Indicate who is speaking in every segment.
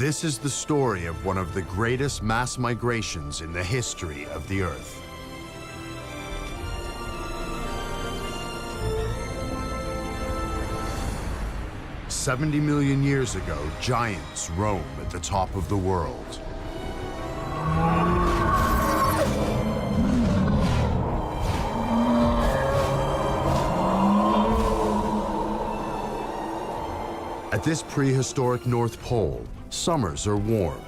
Speaker 1: This is the story of one of the greatest mass migrations in the history of the Earth. "70 million years ago, giants roam at the top of the world. At this prehistoric North Pole, summers are warm.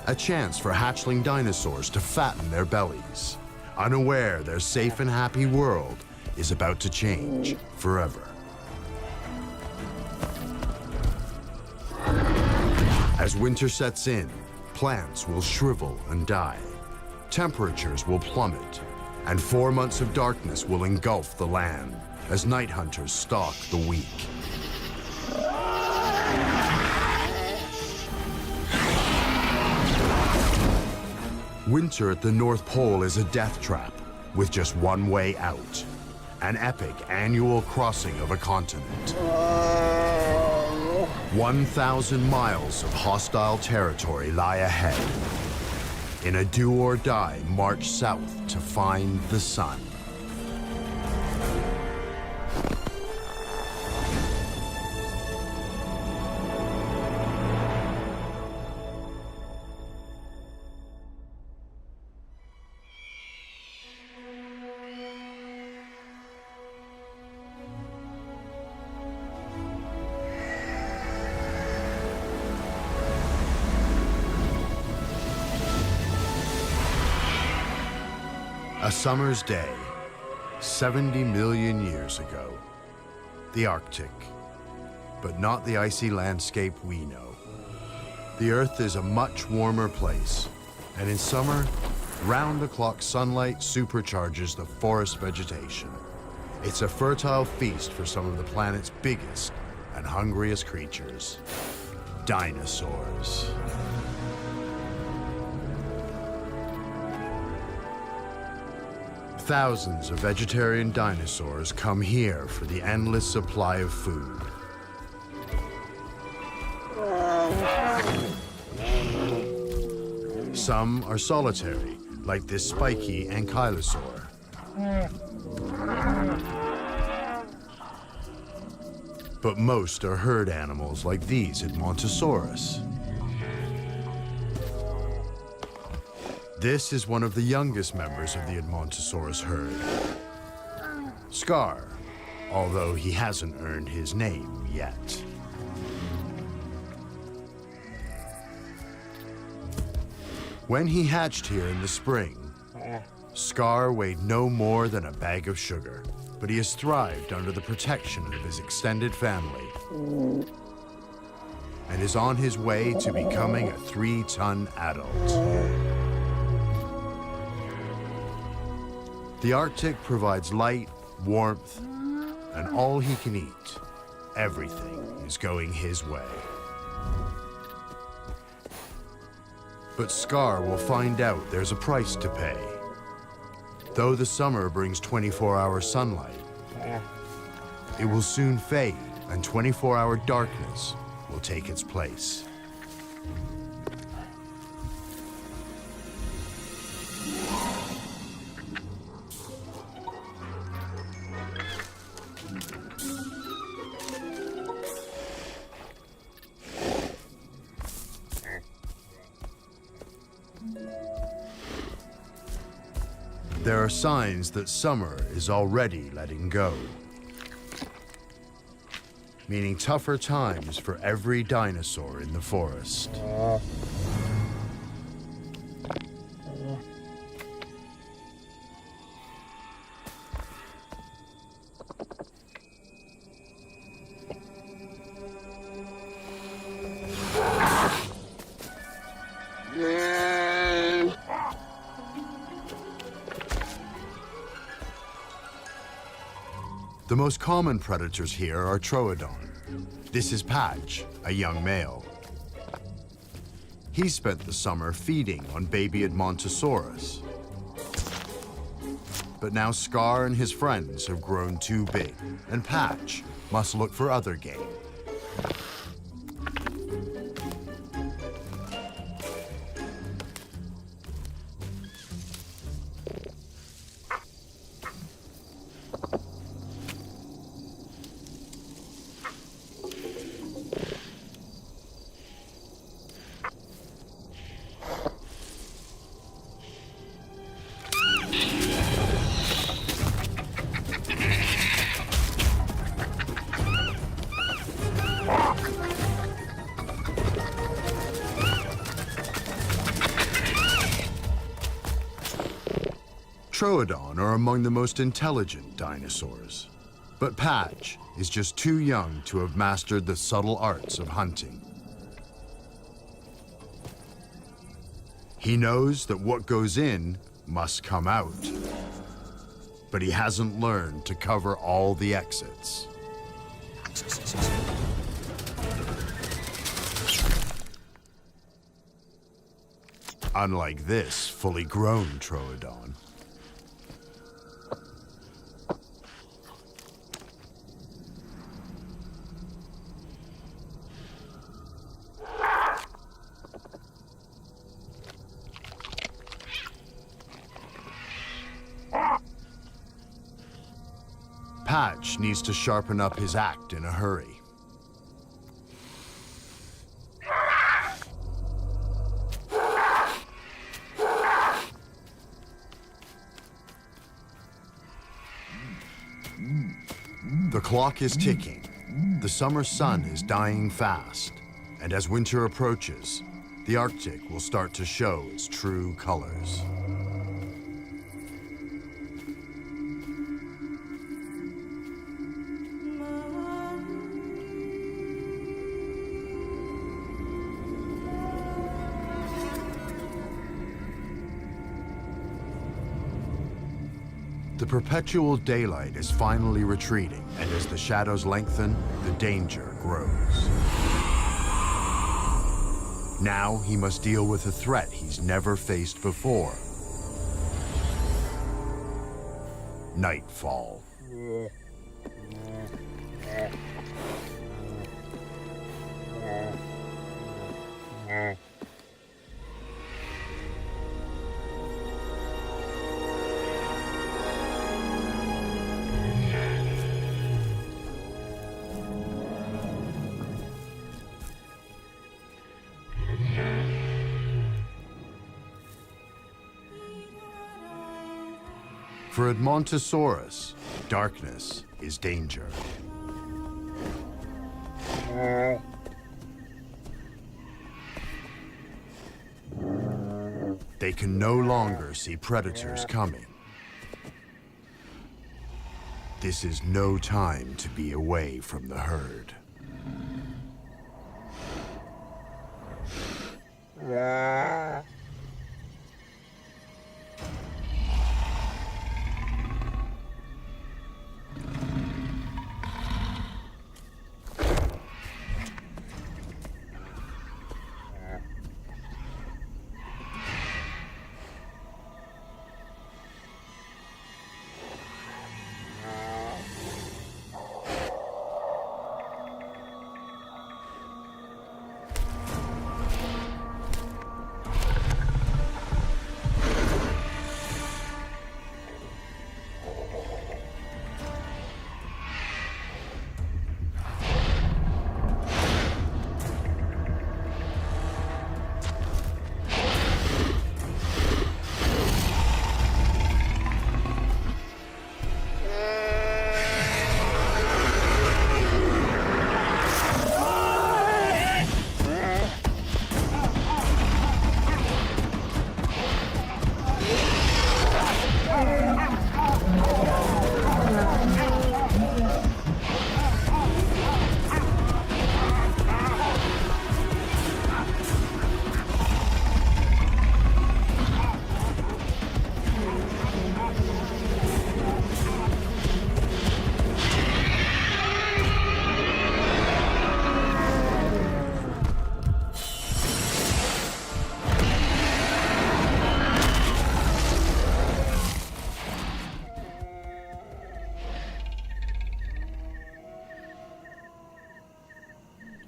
Speaker 1: A chance for hatchling dinosaurs to fatten their bellies, unaware their safe and happy world is about to change forever. As winter sets in, plants will shrivel and die. Temperatures will plummet, and 4 months of darkness will engulf the land as night hunters stalk the weak. Winter at the North Pole is a death trap with just one way out: an epic annual crossing of a continent. 1,000 miles of hostile territory lie ahead in a do-or-die march south to find the sun. A summer's day, 70 million years ago. The Arctic, but not the icy landscape we know. The Earth is a much warmer place, and in summer, round-the-clock sunlight supercharges the forest vegetation. It's a fertile feast for some of the planet's biggest and hungriest creatures: dinosaurs. Thousands of vegetarian dinosaurs come here for the endless supply of food. Some are solitary, like this spiky ankylosaur. But most are herd animals like these Edmontosaurus. This is one of the youngest members of the Edmontosaurus herd, Scar, although he hasn't earned his name yet. When he hatched here in the spring, Scar weighed no more than a bag of sugar, but he has thrived under the protection of his extended family and is on his way to becoming a 3-ton adult. The Arctic provides light, warmth, and all he can eat. Everything is going his way. But Scar will find out there's a price to pay. Though the summer brings 24-hour sunlight, it will soon fade, and 24-hour darkness will take its place. There are signs that summer is already letting go, meaning tougher times for every dinosaur in the forest. The most common predators here are Troodon. This is Patch, a young male. He spent the summer feeding on baby Edmontosaurus. But now Scar and his friends have grown too big, and Patch must look for other game. Troodon are among the most intelligent dinosaurs, but Patch is just too young to have mastered the subtle arts of hunting. He knows that what goes in must come out, but he hasn't learned to cover all the exits. Unlike this fully grown Troodon. Patch needs to sharpen up his act in a hurry. The clock is ticking. The summer sun is dying fast, and as winter approaches, the Arctic will start to show its true colors. The perpetual daylight is finally retreating, and as the shadows lengthen, the danger grows. Now he must deal with a threat he's never faced before. Nightfall. For Edmontosaurus, darkness is danger. They can no longer see predators coming. This is no time to be away from the herd.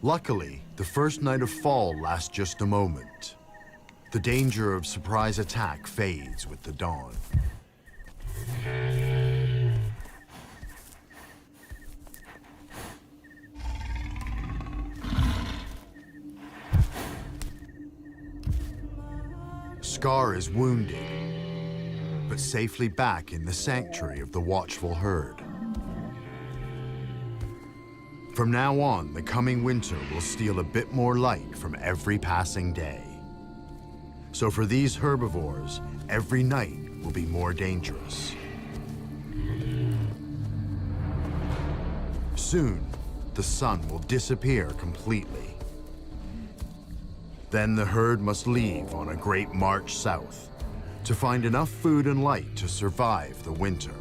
Speaker 1: Luckily, the first night of fall lasts just a moment. The danger of surprise attack fades with the dawn. Scar is wounded, but safely back in the sanctuary of the watchful herd. From now on, the coming winter will steal a bit more light from every passing day. So for these herbivores, every night will be more dangerous. Soon, the sun will disappear completely. Then the herd must leave on a great march south to find enough food and light to survive the winter.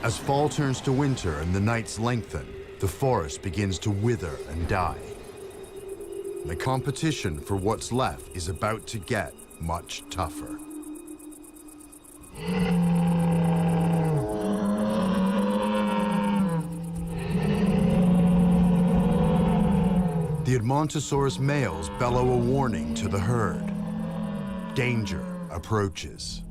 Speaker 1: As fall turns to winter and the nights lengthen, the forest begins to wither and die. The competition for what's left is about to get much tougher. The Edmontosaurus males bellow a warning to the herd. Danger approaches.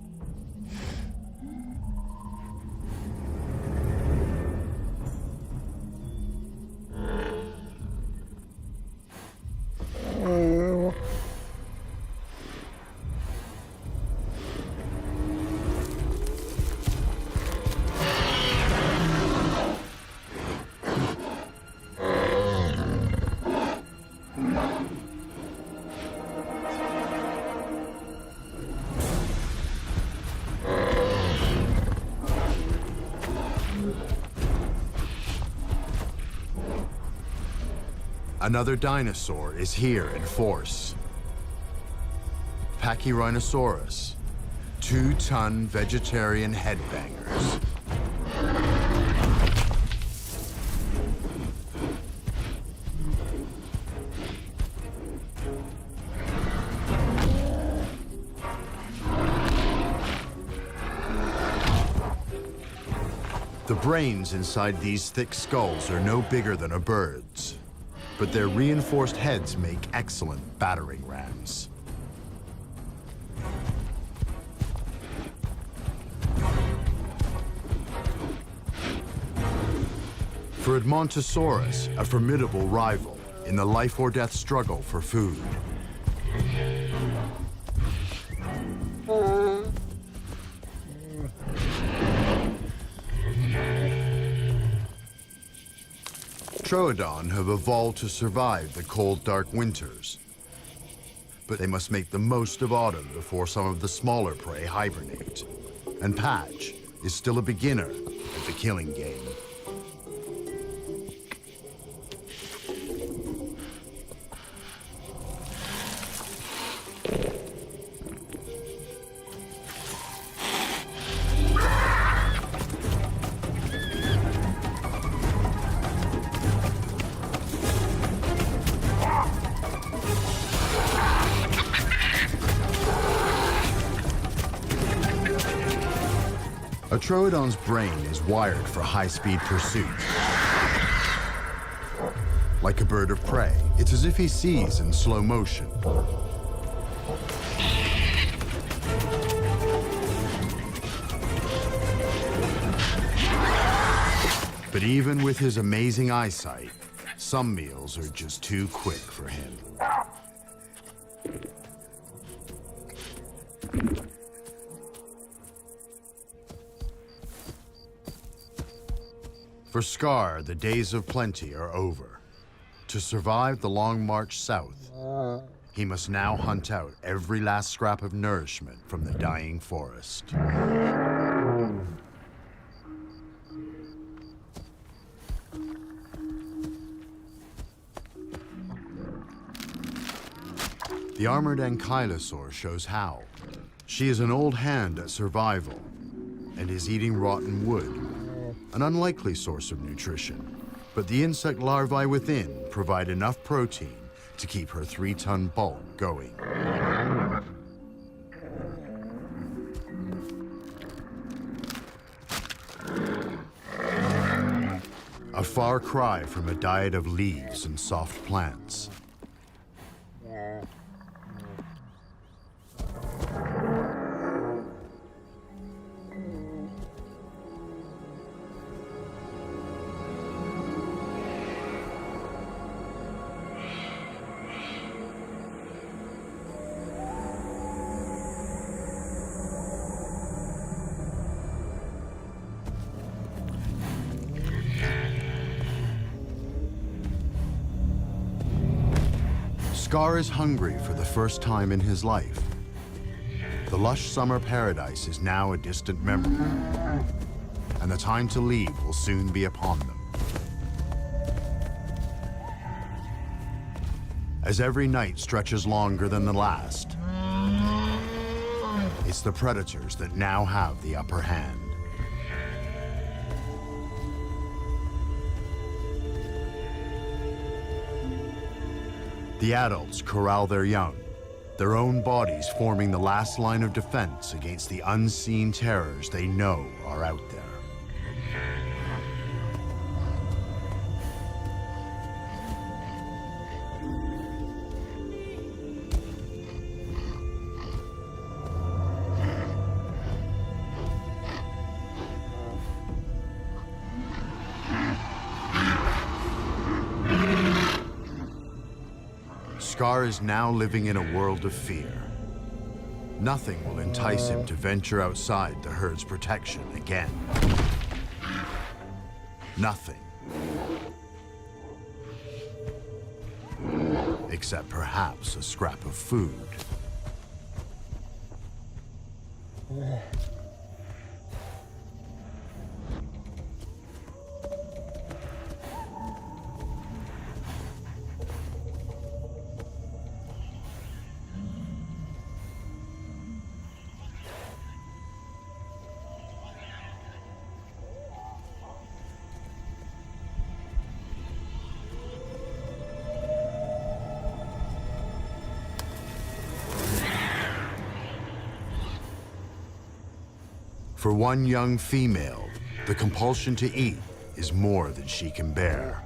Speaker 1: Another dinosaur is here in force. Pachyrhinosaurus, 2-ton vegetarian headbangers. The brains inside these thick skulls are no bigger than a bird's, but their reinforced heads make excellent battering rams. For Edmontosaurus, a formidable rival in the life-or-death struggle for food. Troodon have evolved to survive the cold, dark winters. But they must make the most of autumn before some of the smaller prey hibernate. And Patch is still a beginner at the killing game. A Troodon's brain is wired for high-speed pursuit. Like a bird of prey, it's as if he sees in slow motion. But even with his amazing eyesight, some meals are just too quick for him. For Scar, the days of plenty are over. To survive the long march south, he must now hunt out every last scrap of nourishment from the dying forest. The armored ankylosaur shows how. She is an old hand at survival and is eating rotten wood, an unlikely source of nutrition. But the insect larvae within provide enough protein to keep her 3-ton bulk going. A far cry from a diet of leaves and soft plants. Scar is hungry for the first time in his life. The lush summer paradise is now a distant memory, and the time to leave will soon be upon them. As every night stretches longer than the last, it's the predators that now have the upper hand. The adults corral their young, their own bodies forming the last line of defense against the unseen terrors they know are out there. Scar is now living in a world of fear. Nothing will entice him to venture outside the herd's protection again. Nothing. Except perhaps a scrap of food. For one young female, the compulsion to eat is more than she can bear.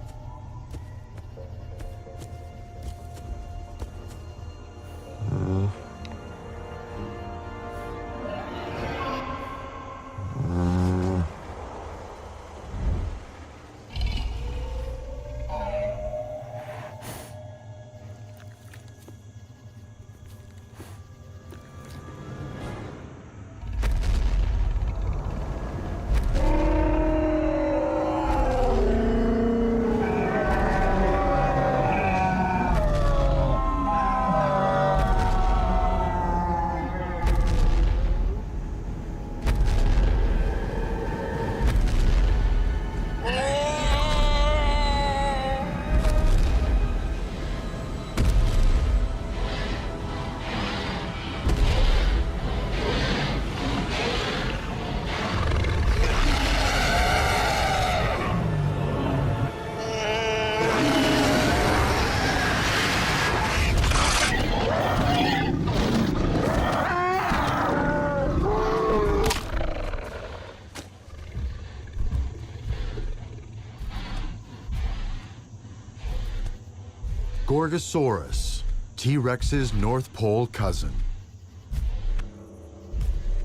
Speaker 1: Gorgosaurus, T-Rex's North Pole cousin.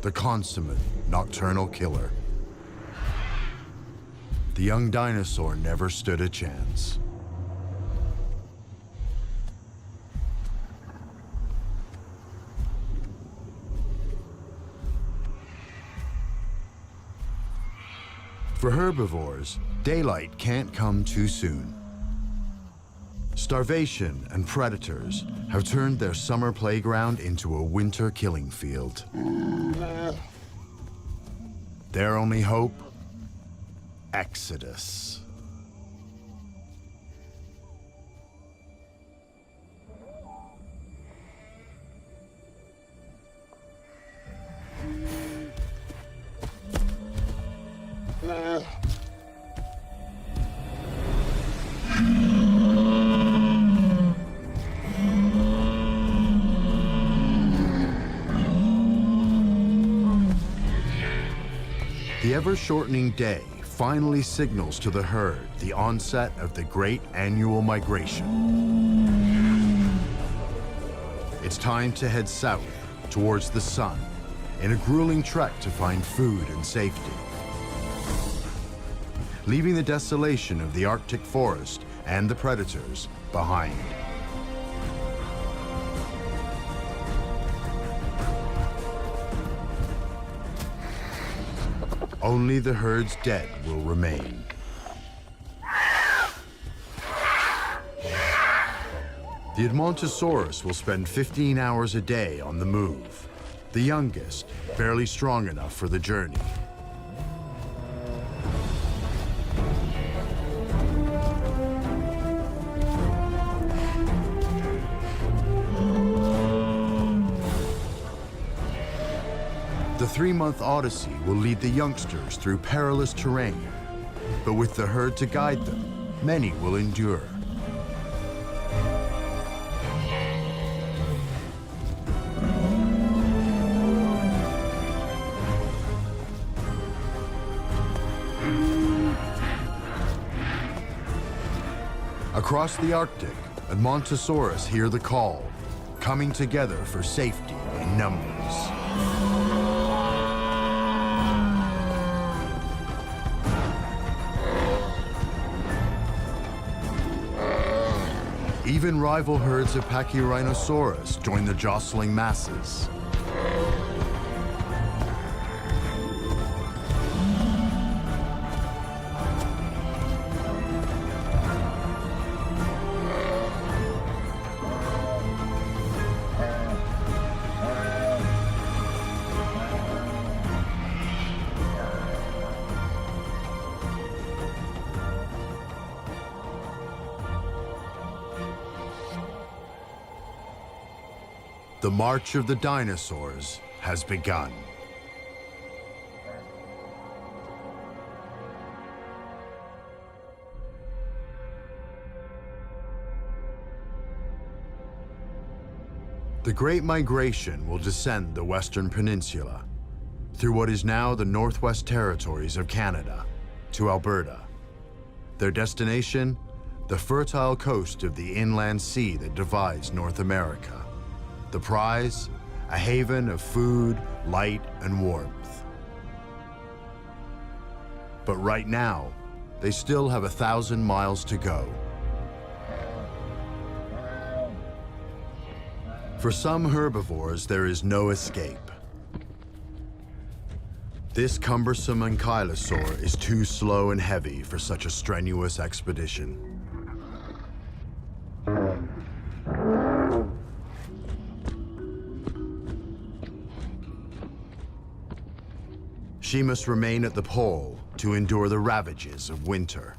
Speaker 1: The consummate nocturnal killer. The young dinosaur never stood a chance. For herbivores, daylight can't come too soon. Starvation and predators have turned their summer playground into a winter killing field. Their only hope? Exodus. The ever-shortening day finally signals to the herd the onset of the great annual migration. It's time to head south towards the sun in a grueling trek to find food and safety. Leaving the desolation of the Arctic forest and the predators behind. Only the herd's dead will remain. The Edmontosaurus will spend 15 hours a day on the move. The youngest, barely strong enough for the journey. The 3-month odyssey will lead the youngsters through perilous terrain, but with the herd to guide them, many will endure. Across the Arctic, Edmontosaurus hear the call, coming together for safety in numbers. Even rival herds of Pachyrhinosaurus join the jostling masses. The march of the dinosaurs has begun. The Great Migration will descend the Western Peninsula through what is now the Northwest Territories of Canada to Alberta. Their destination, the fertile coast of the inland sea that divides North America. The prize, a haven of food, light, and warmth. But right now, they still have 1,000 miles to go. For some herbivores, there is no escape. This cumbersome ankylosaur is too slow and heavy for such a strenuous expedition. She must remain at the pole to endure the ravages of winter.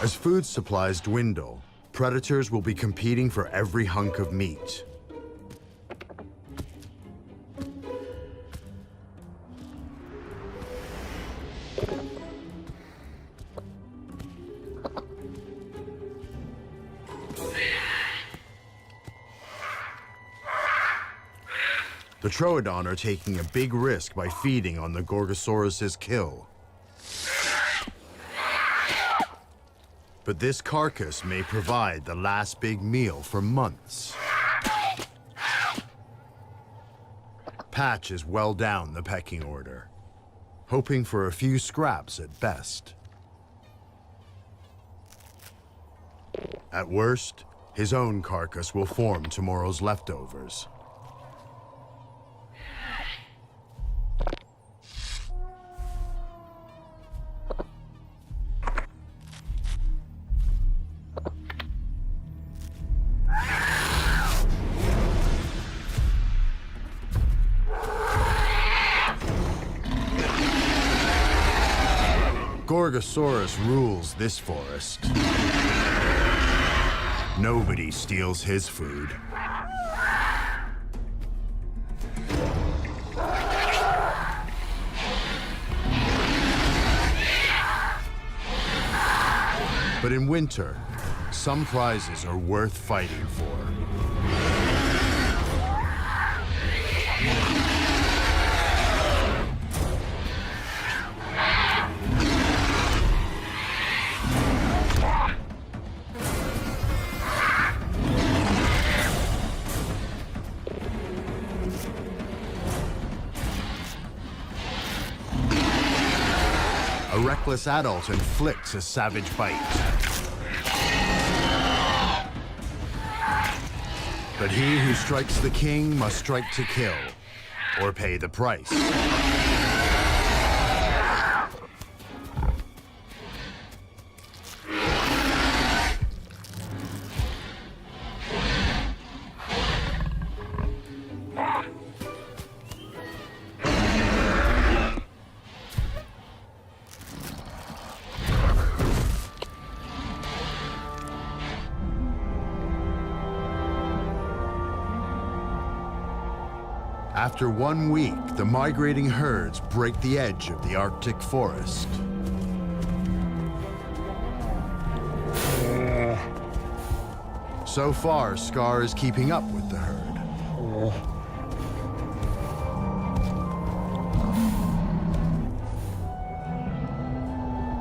Speaker 1: As food supplies dwindle, predators will be competing for every hunk of meat. The Troodon are taking a big risk by feeding on the Gorgosaurus's kill. But this carcass may provide the last big meal for months. Patch is well down the pecking order, hoping for a few scraps at best. At worst, his own carcass will form tomorrow's leftovers. Gorgosaurus rules this forest. Nobody steals his food. But in winter, some prizes are worth fighting for. reckless adult inflicts a savage bite. But he who strikes the king must strike to kill, or pay the price. After 1 week, the migrating herds break the edge of the Arctic forest. So far, Scar is keeping up with the herd.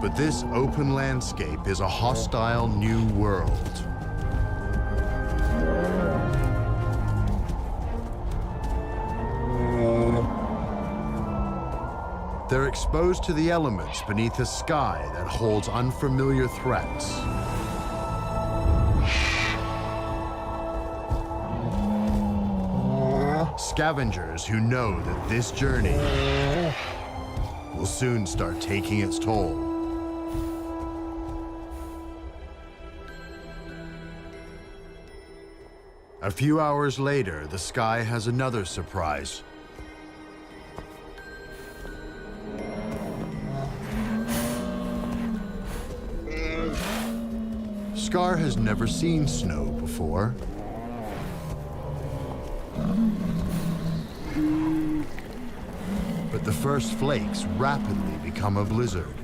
Speaker 1: But this open landscape is a hostile new world. They're exposed to the elements beneath a sky that holds unfamiliar threats. Scavengers who know that this journey will soon start taking its toll. A few hours later, the sky has another surprise. Scar has never seen snow before. But the first flakes rapidly become a blizzard.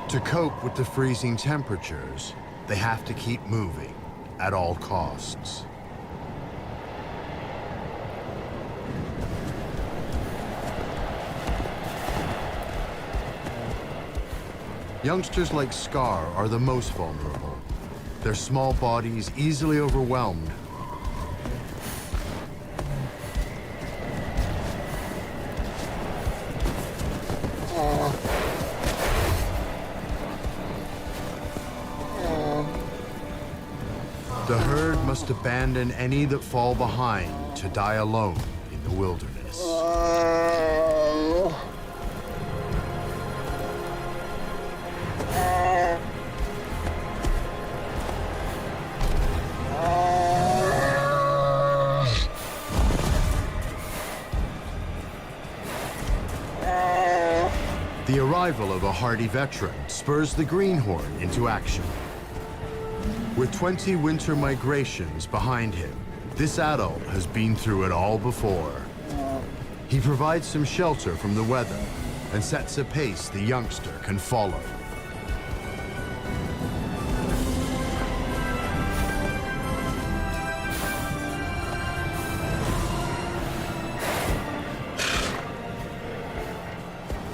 Speaker 1: To cope with the freezing temperatures, they have to keep moving at all costs. Youngsters like Scar are the most vulnerable. Their small bodies easily overwhelmed. The herd must abandon any that fall behind to die alone in the wilderness. The arrival of a hardy veteran spurs the greenhorn into action. With 20 winter migrations behind him, this adult has been through it all before. He provides some shelter from the weather and sets a pace the youngster can follow.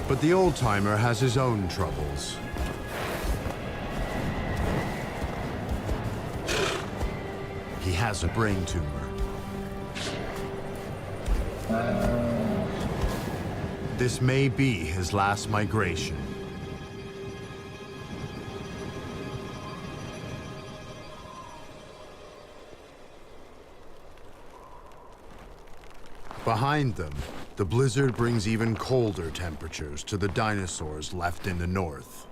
Speaker 1: But the old-timer has his own troubles. He has a brain tumor. This may be his last migration. Behind them, the blizzard brings even colder temperatures to the dinosaurs left in the north.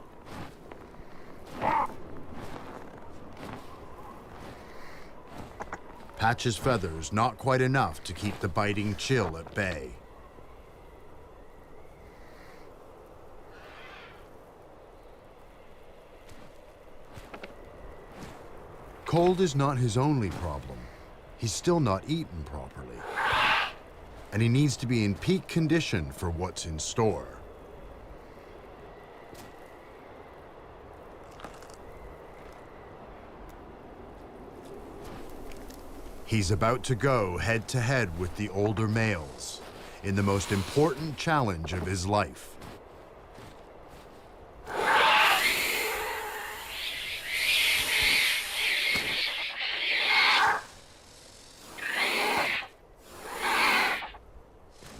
Speaker 1: Patch's feathers not quite enough to keep the biting chill at bay. Cold is not his only problem. He's still not eaten properly. And he needs to be in peak condition for what's in store. He's about to go head-to-head with the older males in the most important challenge of his life.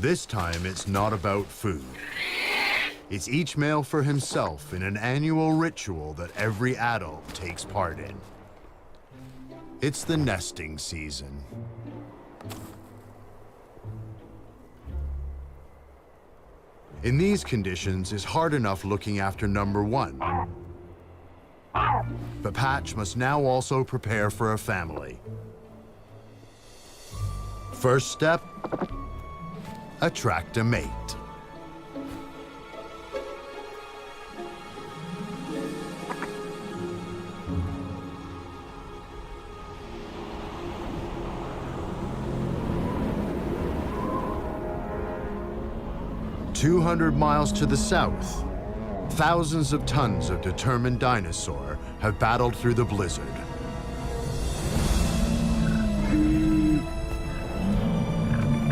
Speaker 1: This time, it's not about food. It's each male for himself in an annual ritual that every adult takes part in. It's the nesting season. In these conditions, it's hard enough looking after number one. But Patch must now also prepare for a family. First step, attract a mate. "200 miles to the south, thousands of tons of determined dinosaur have battled through the blizzard.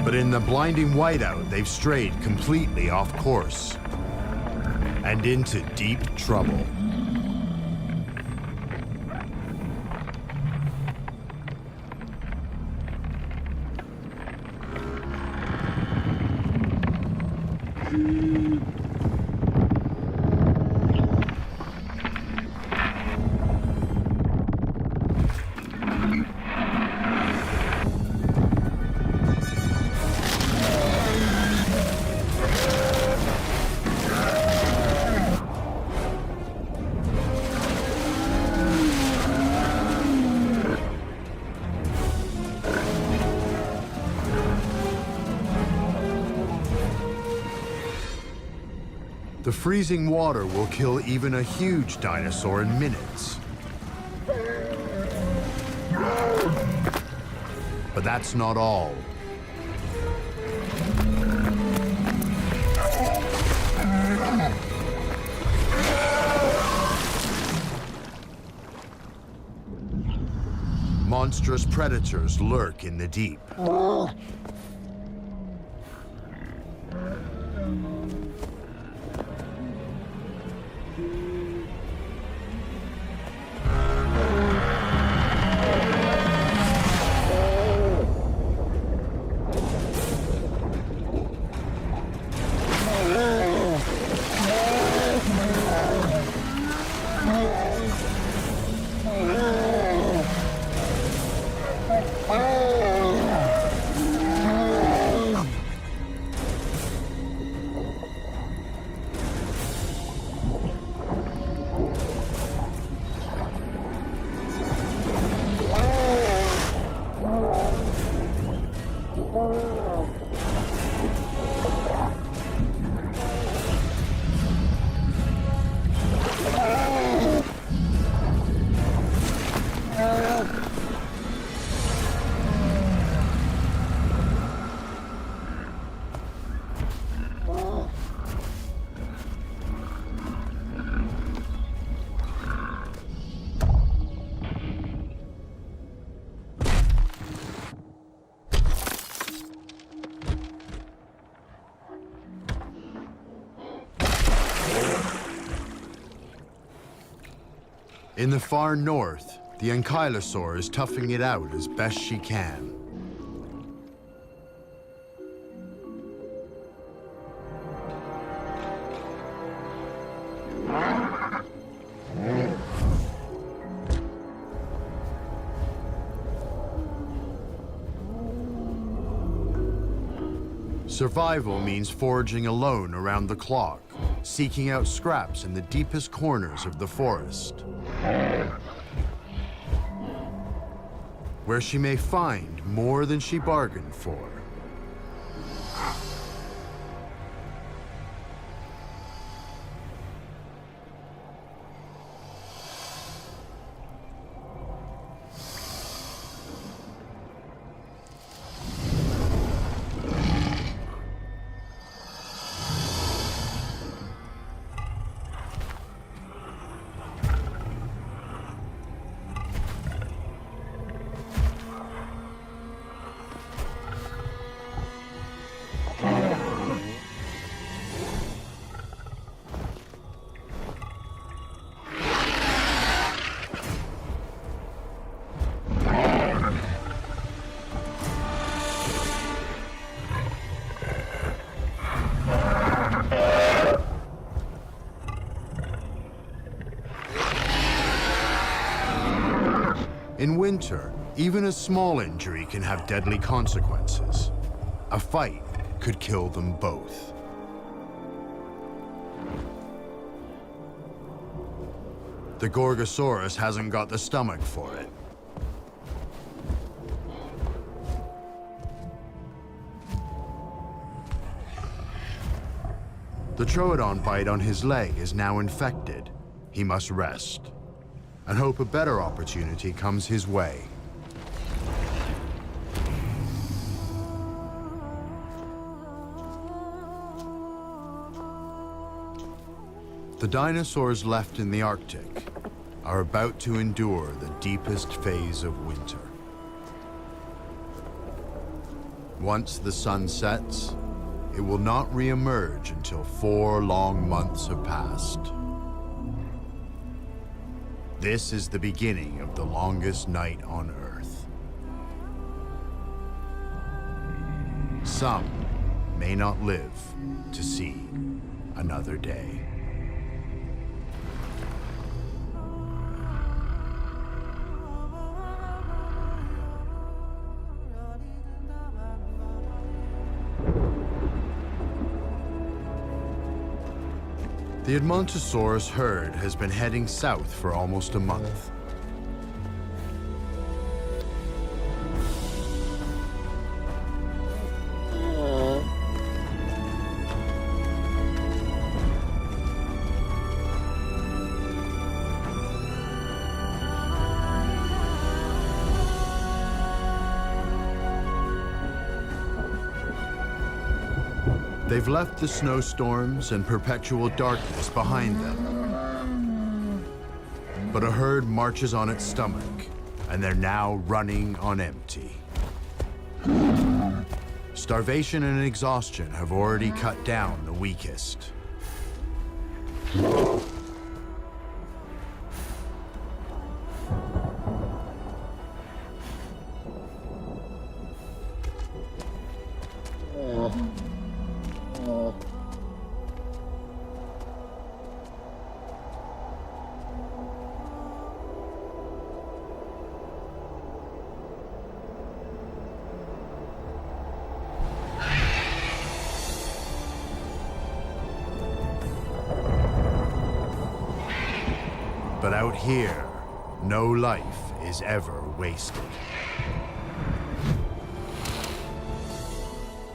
Speaker 1: But in the blinding whiteout, they've strayed completely off course and into deep trouble. The freezing water will kill even a huge dinosaur in minutes. But that's not all. Monstrous predators lurk in the deep. In the far north, the ankylosaur is toughing it out as best she can. Survival means foraging alone around the clock, seeking out scraps in the deepest corners of the forest, where she may find more than she bargained for. In winter, even a small injury can have deadly consequences. A fight could kill them both. The Gorgosaurus hasn't got the stomach for it. The Troodon bite on his leg is now infected. He must rest and hope a better opportunity comes his way. The dinosaurs left in the Arctic are about to endure the deepest phase of winter. Once the sun sets, it will not re-emerge until 4 long months have passed. This is the beginning of the longest night on Earth. Some may not live to see another day. The Edmontosaurus herd has been heading south for almost a month. They've left the snowstorms and perpetual darkness behind them. But a herd marches on its stomach, and they're now running on empty. Starvation and exhaustion have already cut down the weakest. But out here, no life is ever wasted.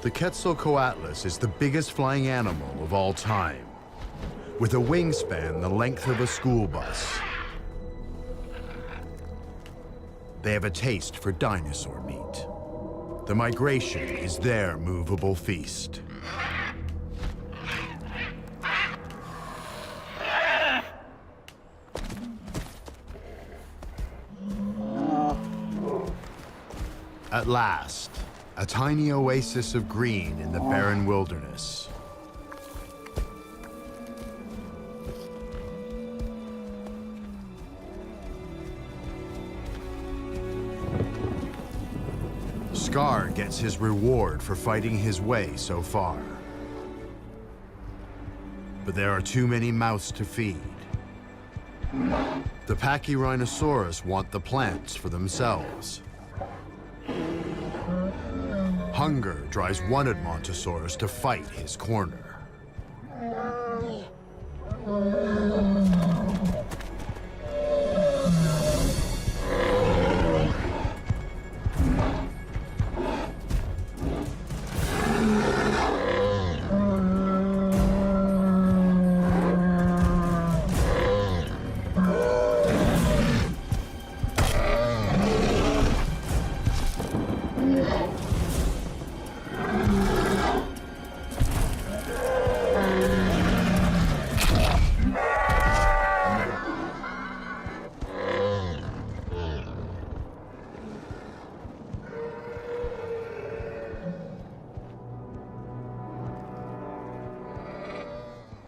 Speaker 1: The Quetzalcoatlus is the biggest flying animal of all time, with a wingspan the length of a school bus. They have a taste for dinosaur meat. The migration is their movable feast. At last, a tiny oasis of green in the barren wilderness. Scar gets his reward for fighting his way so far. But there are too many mouths to feed. The Pachyrhinosaurus want the plants for themselves. Hunger drives one Edmontosaurus to fight his corner.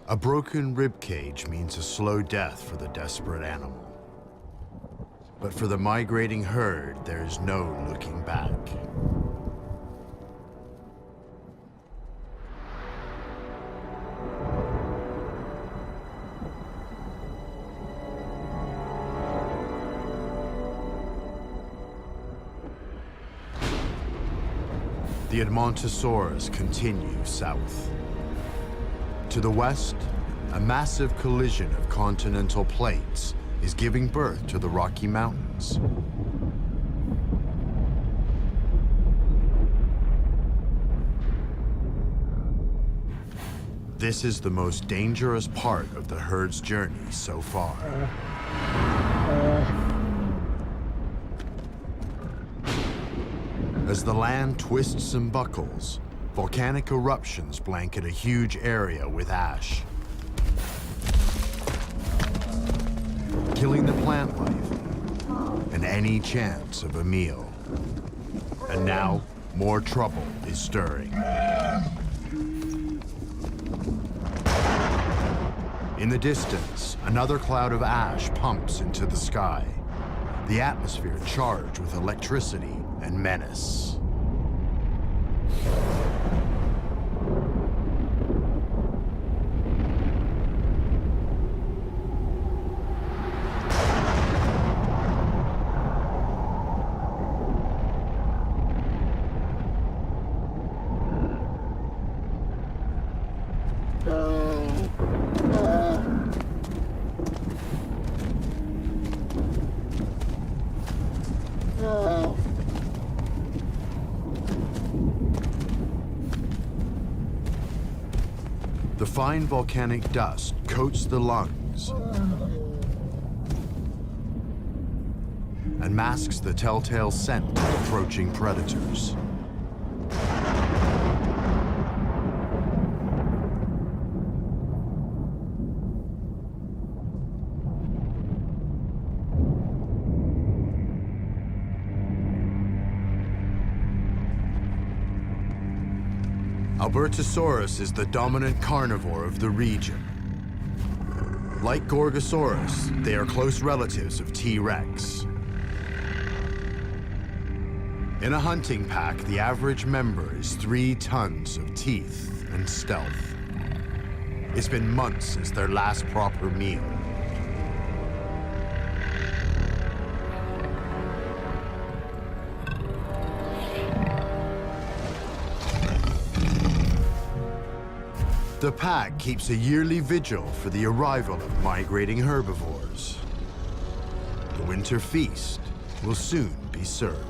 Speaker 1: A broken rib cage means a slow death for the desperate animal. But for the migrating herd, there is no looking back. the Edmontosaurus continue south. To the west, a massive collision of continental plates is giving birth to the Rocky Mountains. This is the most dangerous part of the herd's journey so far. As the land twists and buckles, volcanic eruptions blanket a huge area with ash, killing the plant life and any chance of a meal. And now, more trouble is stirring. In the distance, another cloud of ash pumps into the sky, the atmosphere charged with electricity and menace. The fine volcanic dust coats the lungs and masks the telltale scent of approaching predators. Albertosaurus is the dominant carnivore of the region. Like Gorgosaurus, they are close relatives of T-Rex. In a hunting pack, the average member is 3 tons of teeth and stealth. It's been months since their last proper meal. The pack keeps a yearly vigil for the arrival of migrating herbivores. The winter feast will soon be served.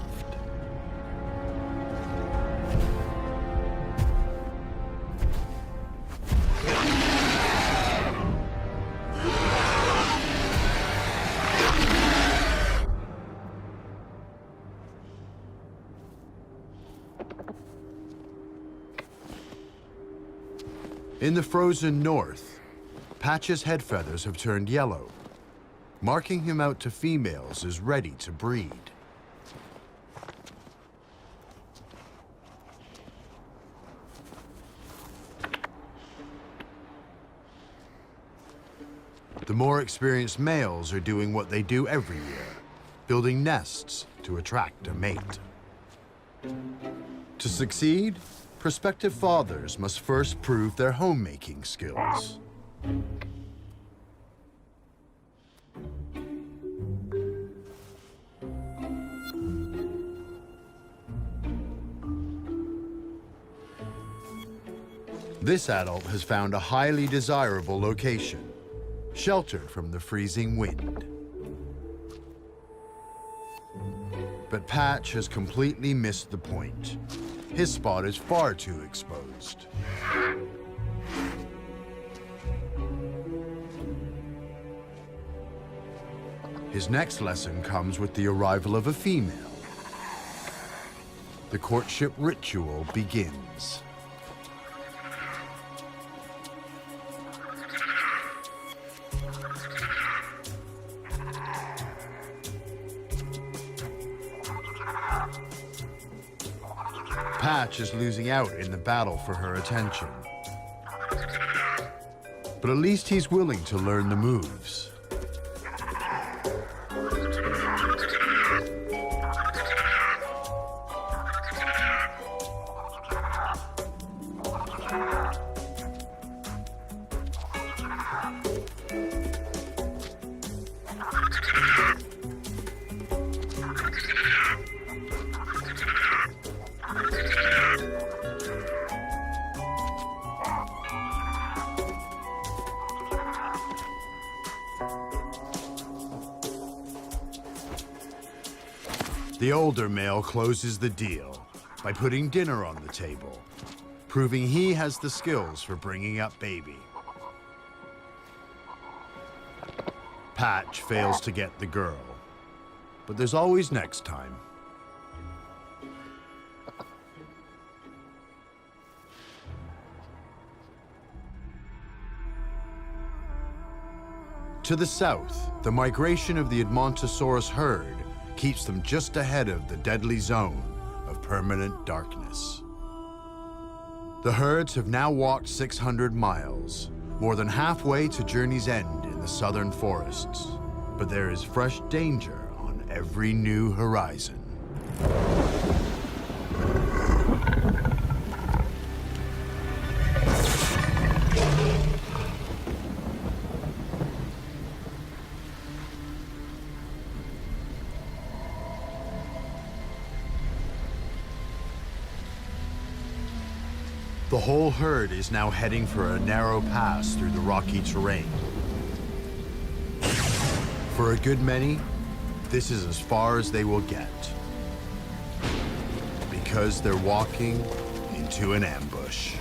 Speaker 1: In the frozen north, Patch's head feathers have turned yellow, marking him out to females as ready to breed. The more experienced males are doing what they do every year, building nests to attract a mate. To succeed, prospective fathers must first prove their homemaking skills. This adult has found a highly desirable location, shelter from the freezing wind. But Patch has completely missed the point. His spot is far too exposed. His next lesson comes with the arrival of a female. The courtship ritual begins. Patch is losing out in the battle for her attention. But at least he's willing to learn the moves. The older male closes the deal by putting dinner on the table, proving he has the skills for bringing up baby. Patch fails to get the girl, but there's always next time. To the south, the migration of the Edmontosaurus herd keeps them just ahead of the deadly zone of permanent darkness. The herds have now walked 600 miles, more than halfway to journey's end in the southern forests, but there is fresh danger on every new horizon. The whole herd is now heading for a narrow pass through the rocky terrain. For a good many, this is as far as they will get, because they're walking into an ambush.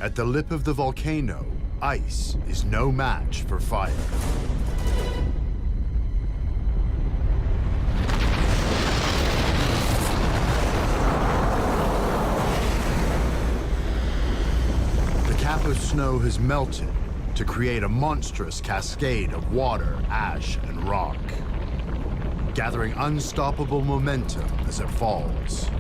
Speaker 1: At the lip of the volcano, ice is no match for fire. The cap of snow has melted to create a monstrous cascade of water, ash, and rock, gathering unstoppable momentum as it falls.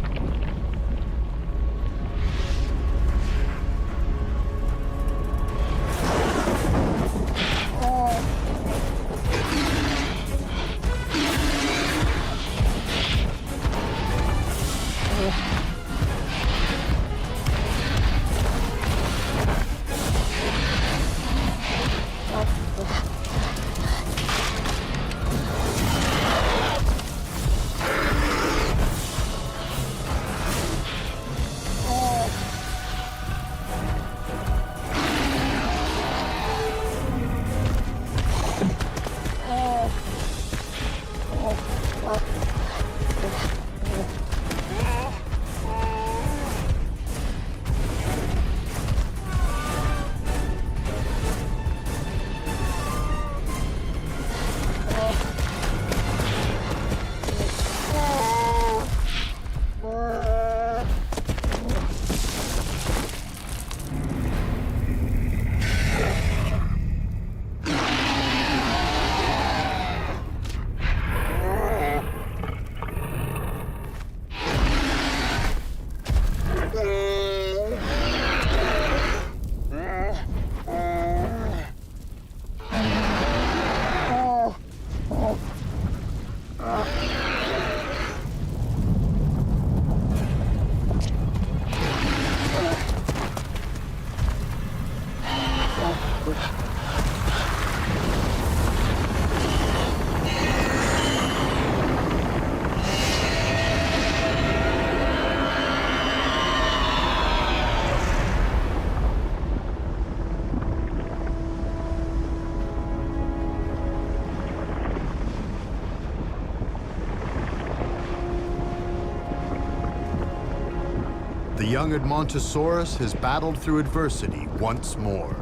Speaker 1: The young Edmontosaurus has battled through adversity once more.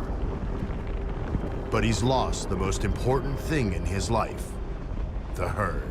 Speaker 1: But he's lost the most important thing in his life, the herd.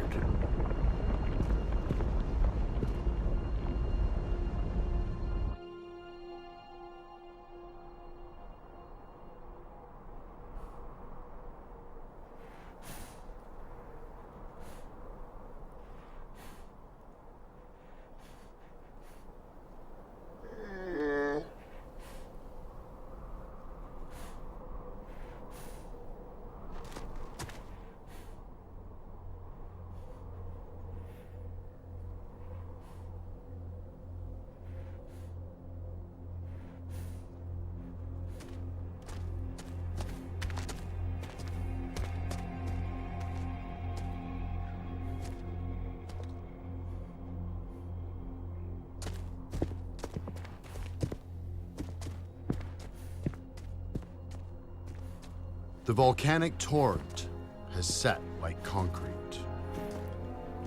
Speaker 1: The volcanic torrent has set like concrete,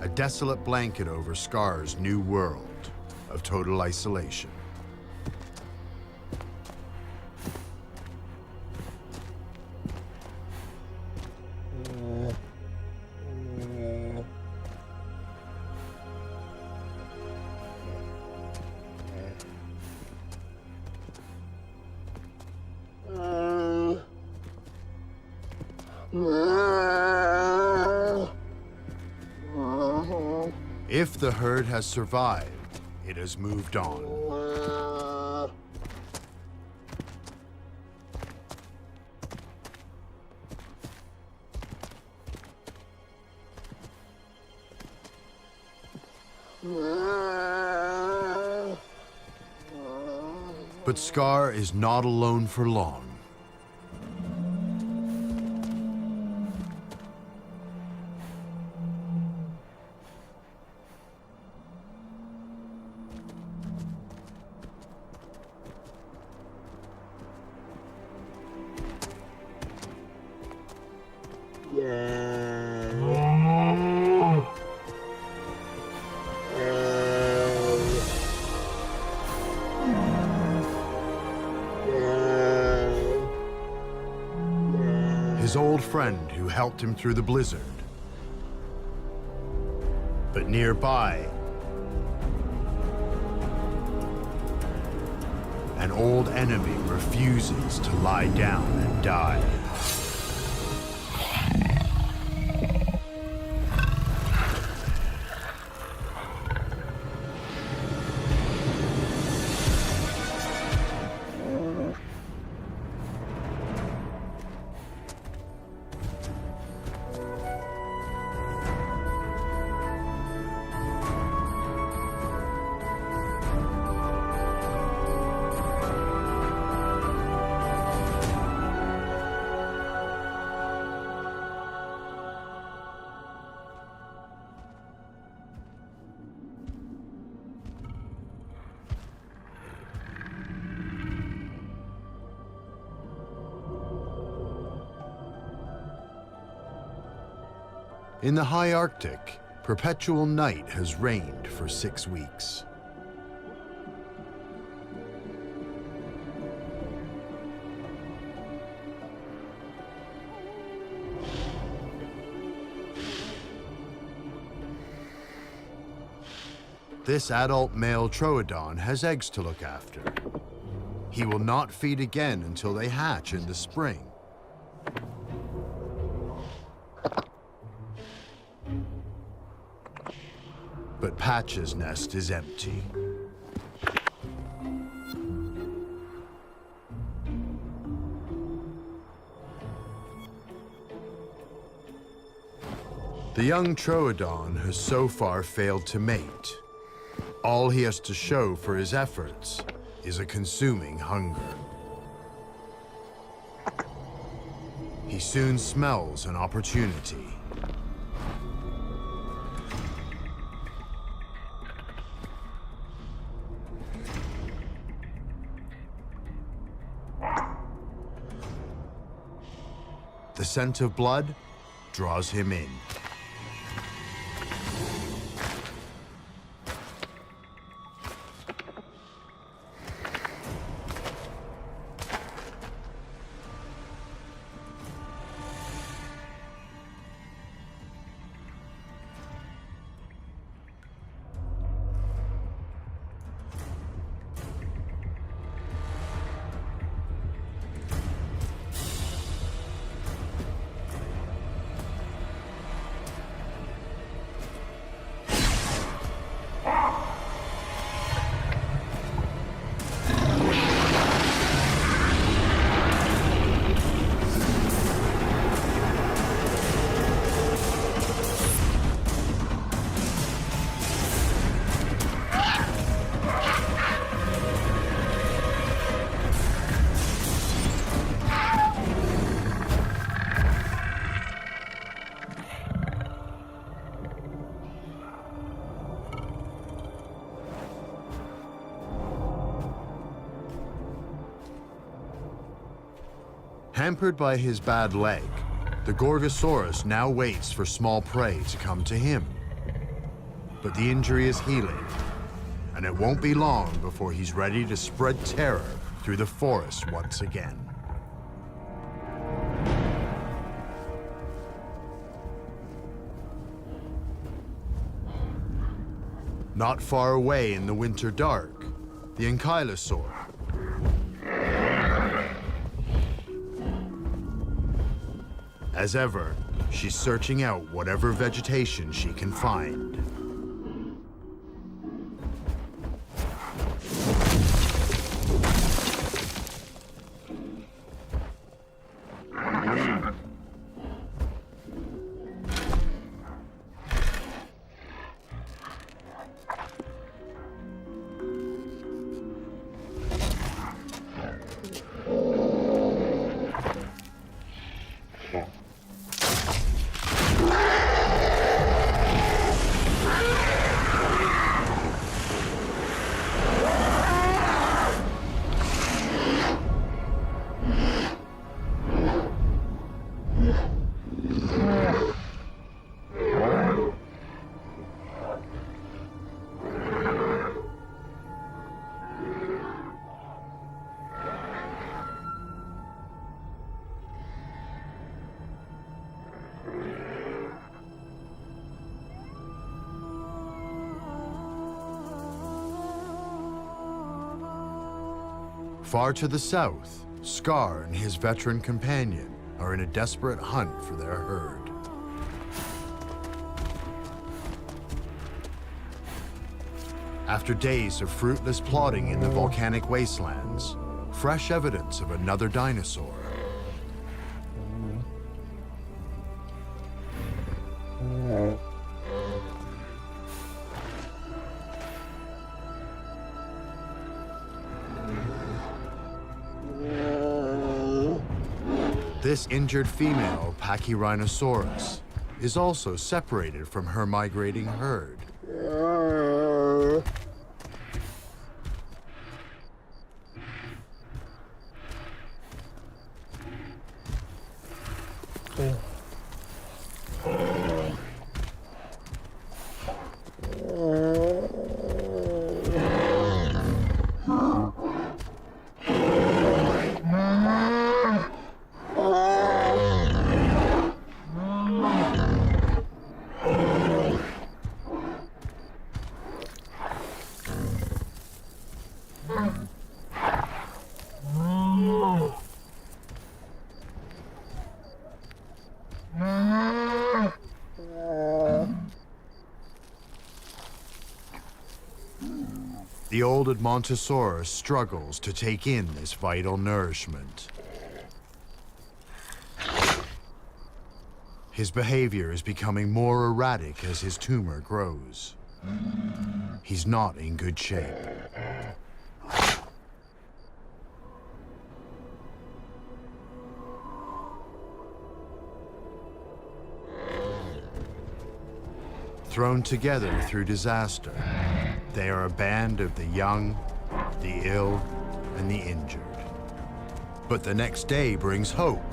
Speaker 1: a desolate blanket over Scar's new world of total isolation. If the herd has survived, it has moved on. But Scar is not alone for long. His old friend who helped him through the blizzard. But nearby, an old enemy refuses to lie down and die. In the high Arctic, perpetual night has reigned for 6 weeks. This adult male troodon has eggs to look after. He will not feed again until they hatch in the spring. But Patch's nest is empty. The young troodon has so far failed to mate. All he has to show for his efforts is a consuming hunger. soon smells an opportunity. The scent of blood draws him in. Hampered by his bad leg, the Gorgosaurus now waits for small prey to come to him. But the injury is healing, and it won't be long before he's ready to spread terror through the forest once again. Not far away in the winter dark, the ankylosaur. As ever, she's searching out whatever vegetation she can find. Far to the south, Scar and his veteran companion are in a desperate hunt for their herd. After days of fruitless plodding in the volcanic wastelands, fresh evidence of another dinosaur. This injured female Pachyrhinosaurus is also separated from her migrating herd. The old Edmontosaurus struggles to take in this vital nourishment. His behavior is becoming more erratic as his tumor grows. He's not in good shape. Thrown together through disaster, they are a band of the young, the ill, and the injured. But the next day brings hope.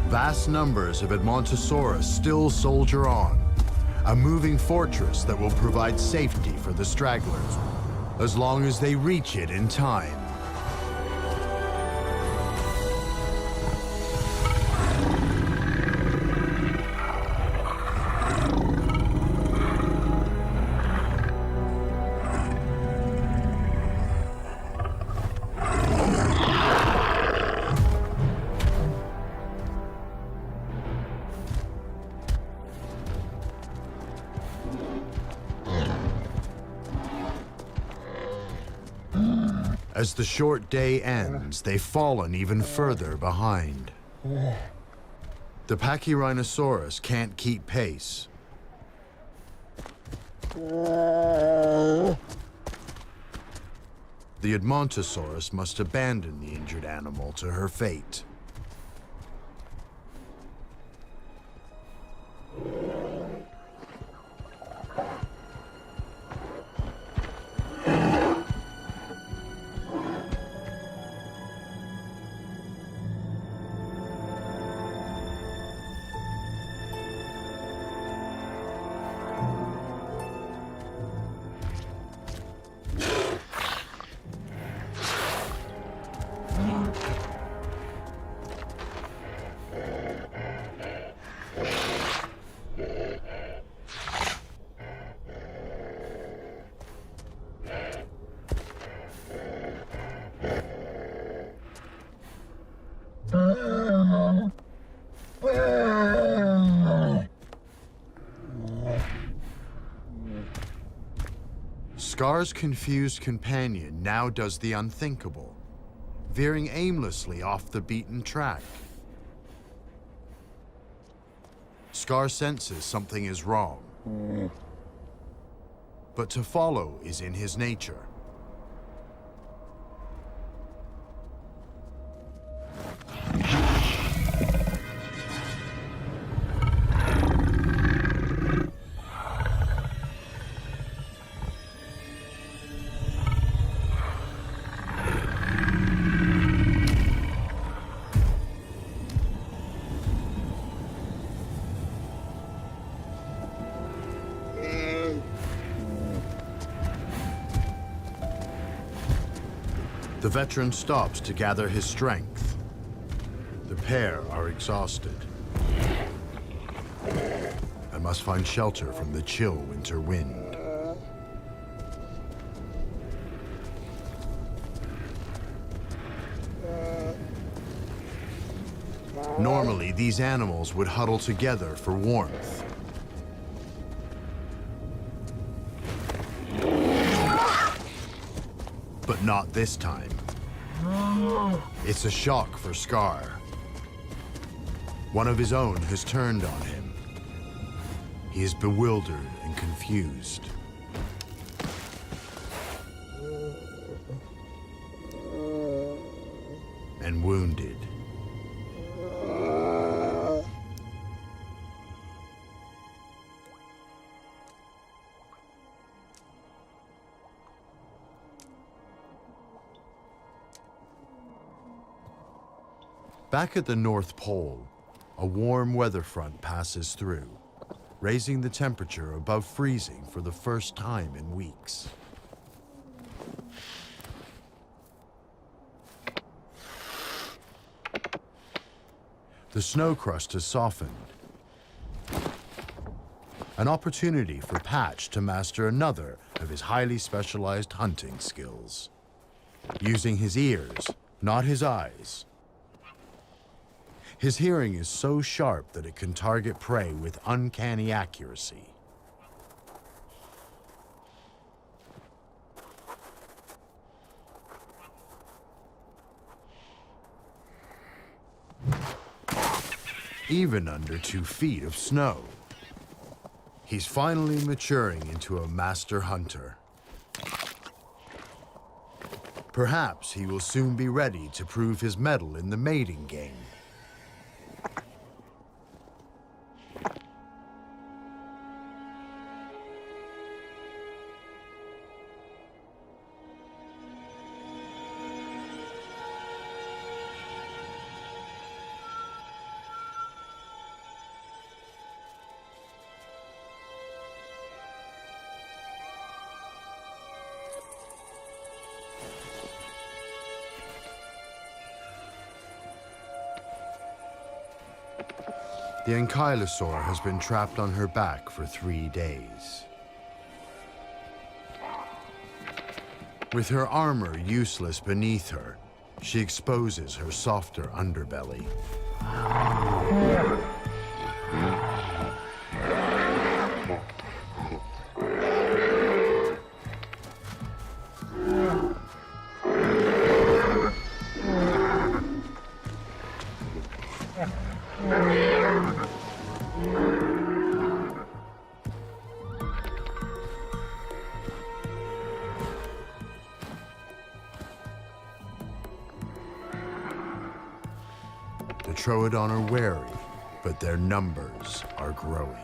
Speaker 1: Vast numbers of Edmontosaurus still soldier on, a moving fortress that will provide safety for the stragglers, as long as they reach it in time. As the short day ends, they've fallen even further behind. The Pachyrhinosaurus can't keep pace. The Edmontosaurus must abandon the injured animal to her fate. Scar's confused companion now does the unthinkable, veering aimlessly off the beaten track. Scar senses something is wrong, but to follow is in his nature. The veteran stops to gather his strength. The pair are exhausted and must find shelter from the chill winter wind. Normally, these animals would huddle together for warmth. But not this time. It's a shock for Scar. One of his own has turned on him. He is bewildered and confused. And wounded. Back at the North Pole, a warm weather front passes through, raising the temperature above freezing for the first time in weeks. The snow crust has softened. An opportunity for Patch to master another of his highly specialized hunting skills. Using his ears, not his eyes. His hearing is so sharp that it can target prey with uncanny accuracy. even under 2 feet of snow. He's finally maturing into a master hunter. Perhaps he will soon be ready to prove his mettle in the mating game. The ankylosaur has been trapped on her back for 3 days. With her armor useless beneath her, she exposes her softer underbelly. The Troodon are wary, but their numbers are growing.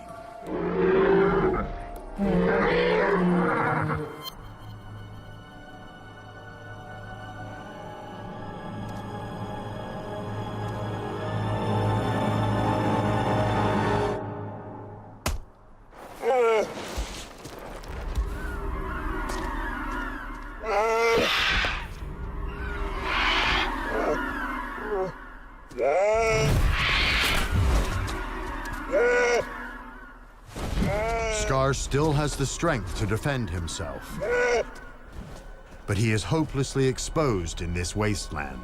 Speaker 1: Scar still has the strength to defend himself, but he is hopelessly exposed in this wasteland.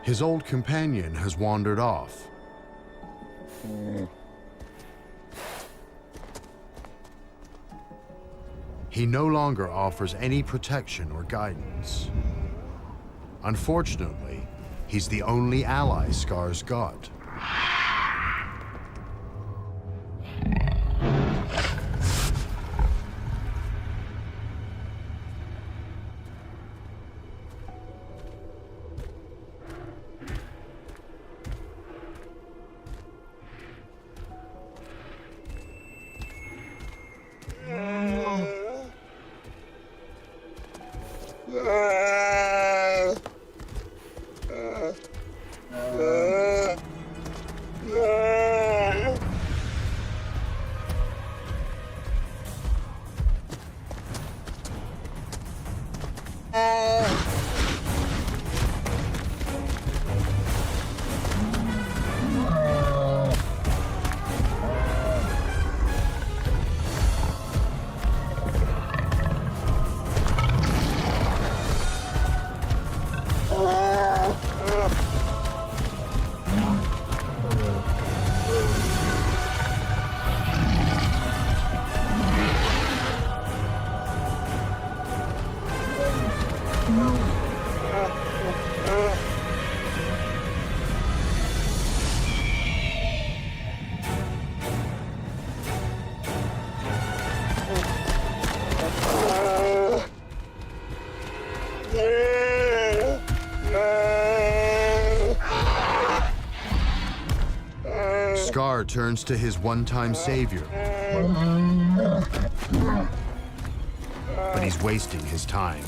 Speaker 1: His old companion has wandered off. He no longer offers any protection or guidance. Unfortunately, he's the only ally Scar's got. Scar turns to his one-time savior, but he's wasting his time.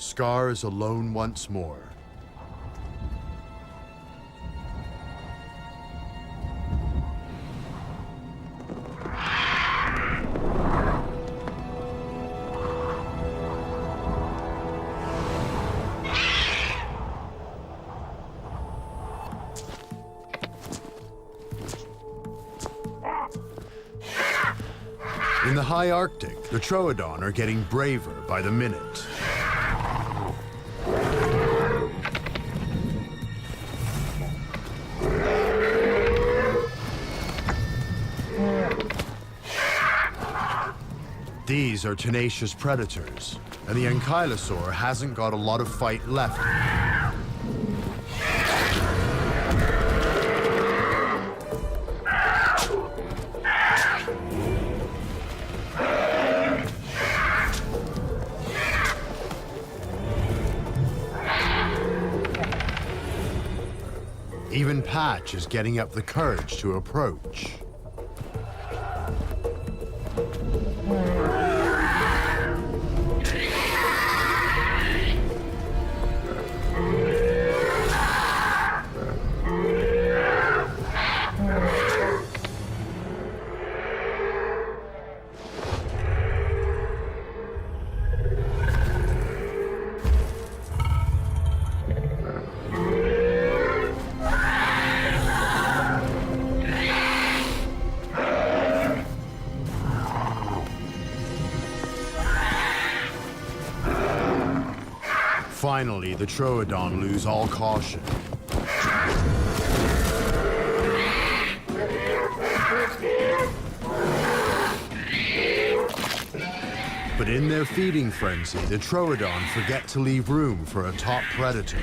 Speaker 1: Scar is alone once more. In the high Arctic, the Troodon are getting braver by the minute. These are tenacious predators, and the ankylosaur hasn't got a lot of fight left. Even Patch is getting up the courage to approach. Finally, the Troodon lose all caution. But in their feeding frenzy, the Troodon forget to leave room for a top predator.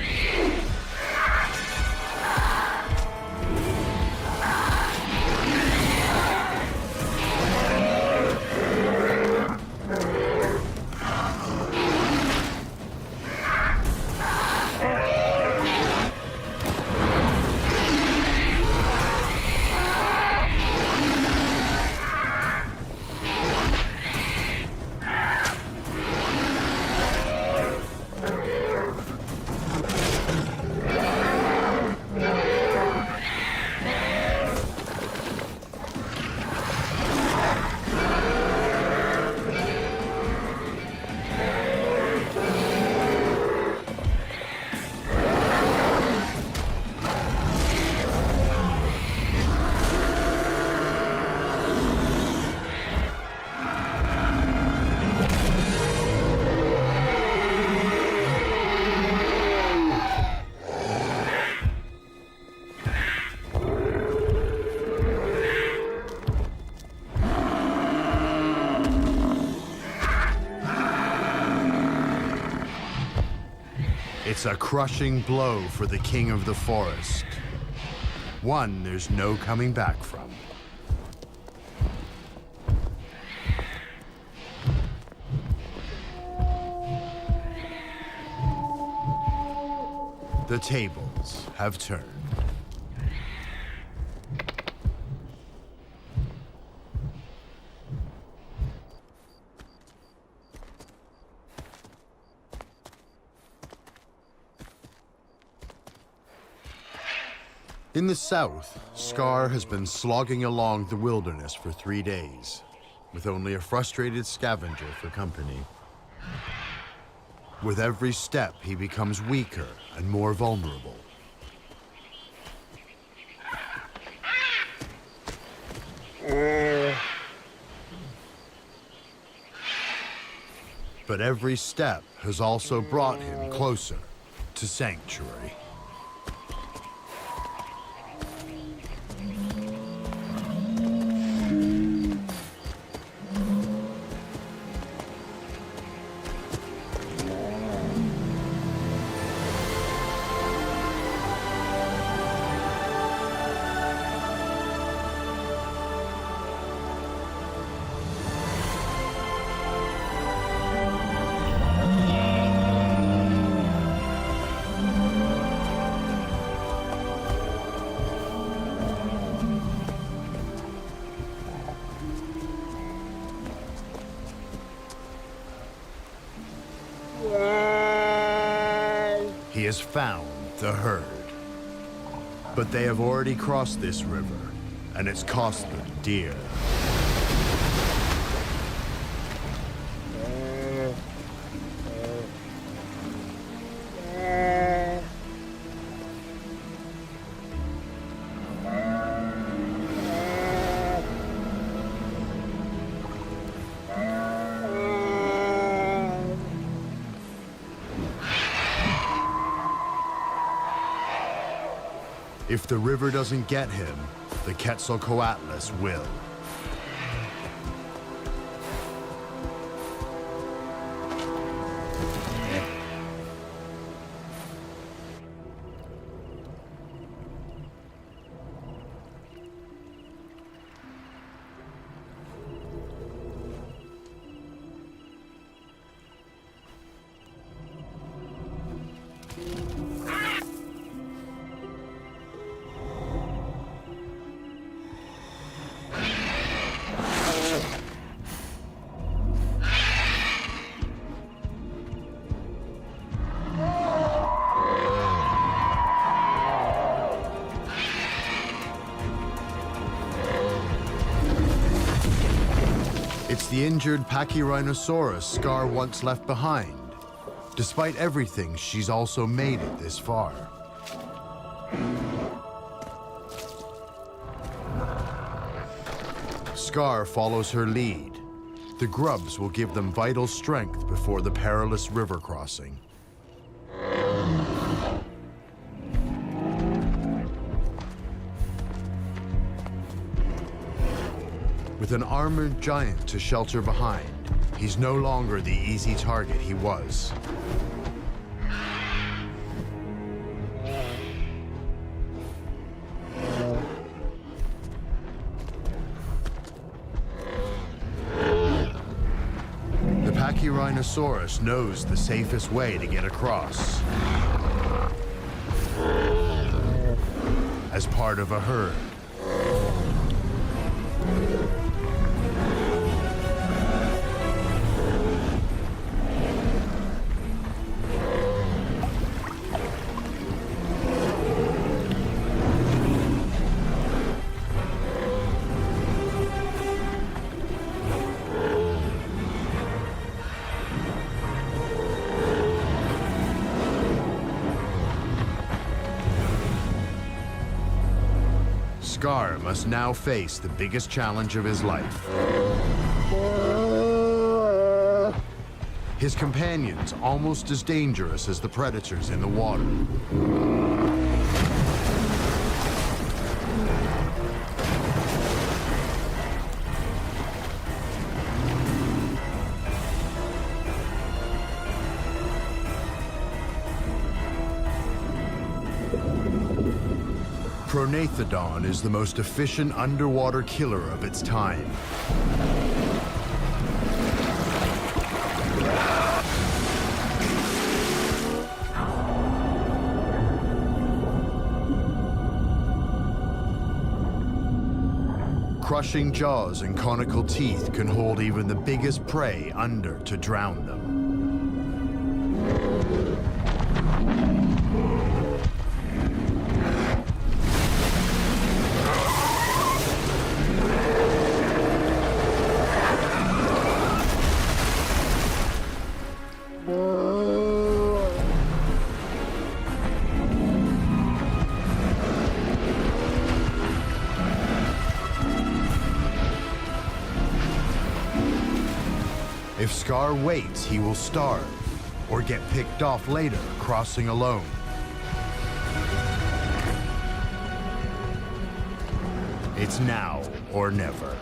Speaker 1: It's a crushing blow for the king of the forest. One there's no coming back from. The tables have turned. In the south, Scar has been slogging along the wilderness for 3 days, with only a frustrated scavenger for company. With every step, he becomes weaker and more vulnerable. But every step has also brought him closer to sanctuary. He has found the herd. But they have already crossed this river, and it's cost them dear. If the river doesn't get him, the Quetzalcoatlus will. It's the injured Pachyrhinosaurus Scar once left behind. Despite everything, she's also made it this far. Scar follows her lead. The grubs will give them vital strength before the perilous river crossing. With an armored giant to shelter behind, he's no longer the easy target he was. The Pachyrhinosaurus knows the safest way to get across. As part of a herd. Scar must now face the biggest challenge of his life. His companions almost as dangerous as the predators in the water. Pronathodon is the most efficient underwater killer of its time. Crushing jaws and conical teeth can hold even the biggest prey under to drown them. If Scar waits, he will starve, or get picked off later, crossing alone. It's now or never.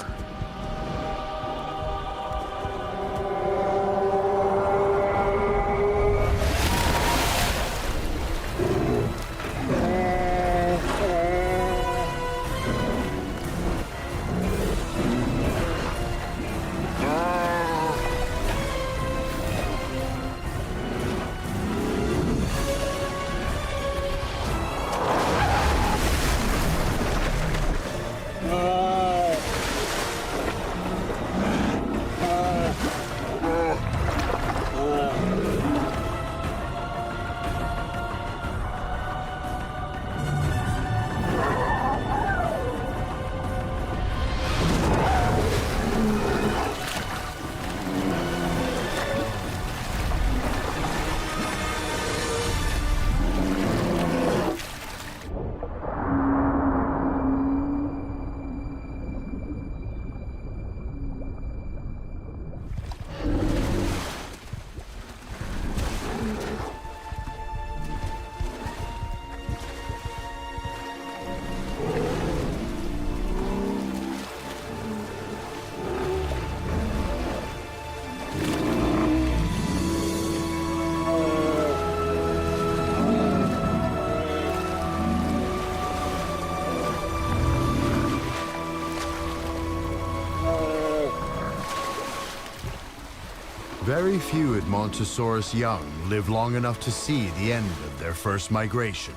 Speaker 1: Very few Edmontosaurus young live long enough to see the end of their first migration.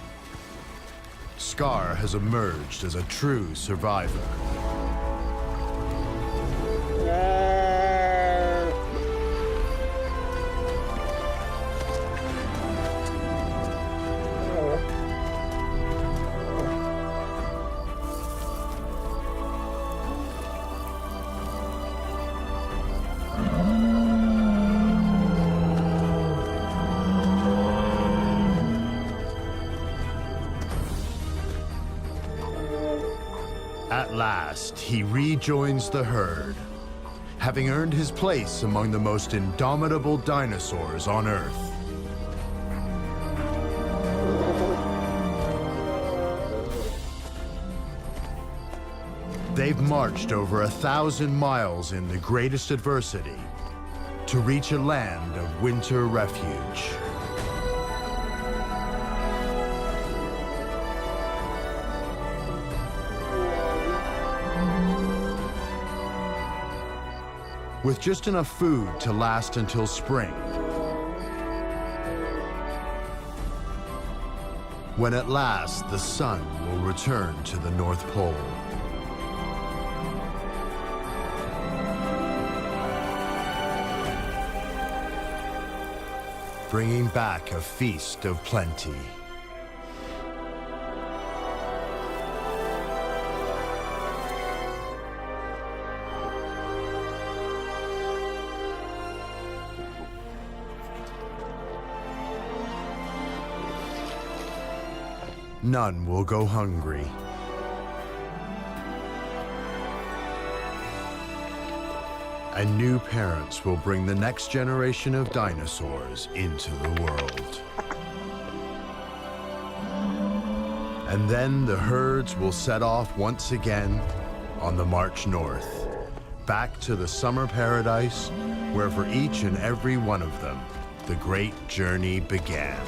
Speaker 1: Scar has emerged as a true survivor. At last, he rejoins the herd, having earned his place among the most indomitable dinosaurs on Earth. They've marched over 1,000 miles in the greatest adversity to reach a land of winter refuge. With just enough food to last until spring, when at last the sun will return to the North Pole. Bringing back a feast of plenty. None will go hungry. And new parents will bring the next generation of dinosaurs into the world. And then the herds will set off once again on the march north, back to the summer paradise where for each and every one of them, the great journey began.